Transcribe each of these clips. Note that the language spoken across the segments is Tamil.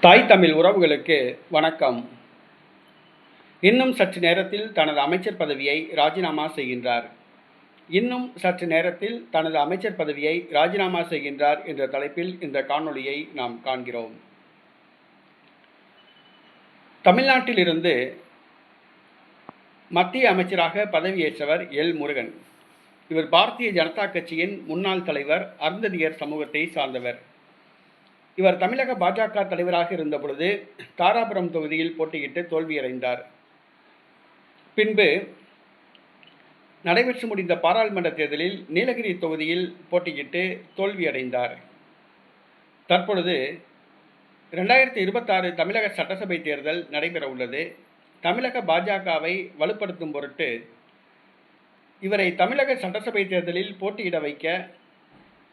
தாய் தமிழ் உறவுகளுக்கு வணக்கம். இன்னும் சற்று நேரத்தில் தனது அமைச்சர் பதவியை ராஜினாமா செய்கின்றார். இன்னும் சற்று நேரத்தில் தனது அமைச்சர் பதவியை ராஜினாமா செய்கின்றார் என்ற தலைப்பில் இந்த காணொளியை நாம் காண்கிறோம். தமிழ்நாட்டிலிருந்து மத்திய அமைச்சராக பதவியேற்றவர் எல். முருகன். இவர் பாரதிய ஜனதா கட்சியின் முன்னாள் தலைவர், அருந்ததியர் சமூகத்தை சார்ந்தவர். இவர் தமிழக பாஜக தலைவராக இருந்த பொழுது தாராபுரம் தொகுதியில் போட்டியிட்டு தோல்வியடைந்தார். பின்பு நடைபெற்று முடிந்த பாராளுமன்ற தேர்தலில் நீலகிரி தொகுதியில் போட்டியிட்டு தோல்வியடைந்தார். தற்பொழுது 2026 தமிழக சட்டசபை தேர்தல் நடைபெற உள்ளது. தமிழக பாஜகவை வலுப்படுத்தும் பொருட்டு இவரை தமிழக சட்டசபை தேர்தலில் போட்டியிட வைக்க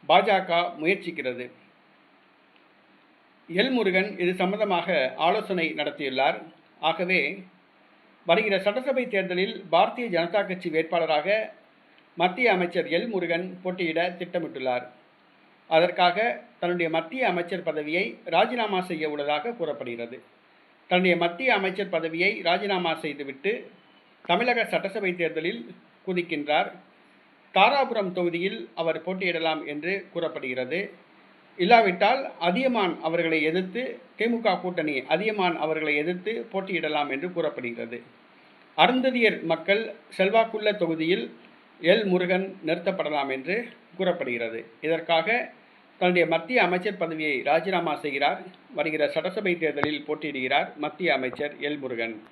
பாஜக முயற்சிக்கிறது. எல். முருகன் இது சம்பந்தமாக ஆலோசனை நடத்தியுள்ளார். ஆகவே வருகிற சட்டசபை தேர்தலில் பாரதிய ஜனதா கட்சி வேட்பாளராக மத்திய அமைச்சர் எல். முருகன் போட்டியிட திட்டமிட்டுள்ளார். அதற்காக தன்னுடைய மத்திய அமைச்சர் பதவியை ராஜினாமா செய்ய உள்ளதாக கூறப்படுகிறது. தன்னுடைய மத்திய அமைச்சர் பதவியை ராஜினாமா செய்துவிட்டு தமிழக சட்டசபை தேர்தலில் குதிக்கின்றார். தாராபுரம் தொகுதியில் அவர் போட்டியிடலாம் என்று கூறப்படுகிறது. இல்லாவிட்டால் அதியமான் அவர்களை எதிர்த்து திமுக கூட்டணி அதியமான் அவர்களை எதிர்த்து போட்டியிடலாம் என்று கூறப்படுகிறது. அருந்ததியர் மக்கள் செல்வாக்குள்ள தொகுதியில் எல். முருகன் நிறுத்தப்படலாம் என்று கூறப்படுகிறது. இதற்காக தன்னுடைய மத்திய அமைச்சர் பதவியை ராஜினாமா செய்கிறார். வருகிற சட்டசபை தேர்தலில் போட்டியிடுகிறார் மத்திய அமைச்சர் எல். முருகன்.